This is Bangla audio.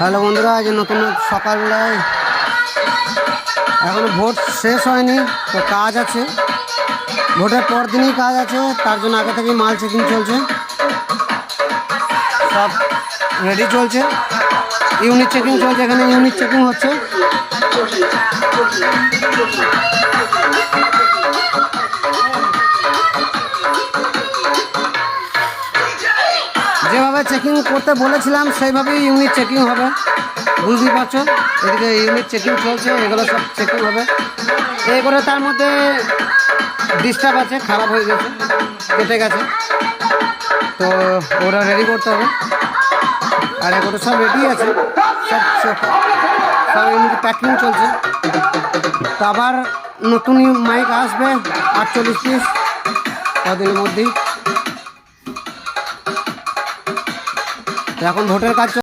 হ্যালো বন্ধুরা, আজ নতুন সকালবেলায় এখনো ভোট শেষ হয়নি, তো কাজ আছে। ভোটের পর দিনই কাজ আছে, তার জন্য আগে থেকেই মাল চেকিং চলছে, সব রেডি চলছে। ইউনিট চেকিং চলছে, এখানে ইউনিট চেকিং হচ্ছে। যেভাবে চেকিং করতে বলেছিলাম সেইভাবেই ইউনিট চেকিং হবে, বুঝতেই পারছো। এদিকে ইউনিট চেকিং চলছে, এগুলো সব চেকিং হবে। এই করে তার মধ্যে ডিস্টার্ব আছে, খারাপ হয়ে গেছে, কেটে গেছে, তো ওরা রেডি করতে হবে। আর এগুলো সব রেডি আছে, সব সব ইউনিট প্যাকিং চলছে। তো আবার নতুন মাইক আসবে 48 পিস কদিনের মধ্যেই। এখন ভোটের কাজ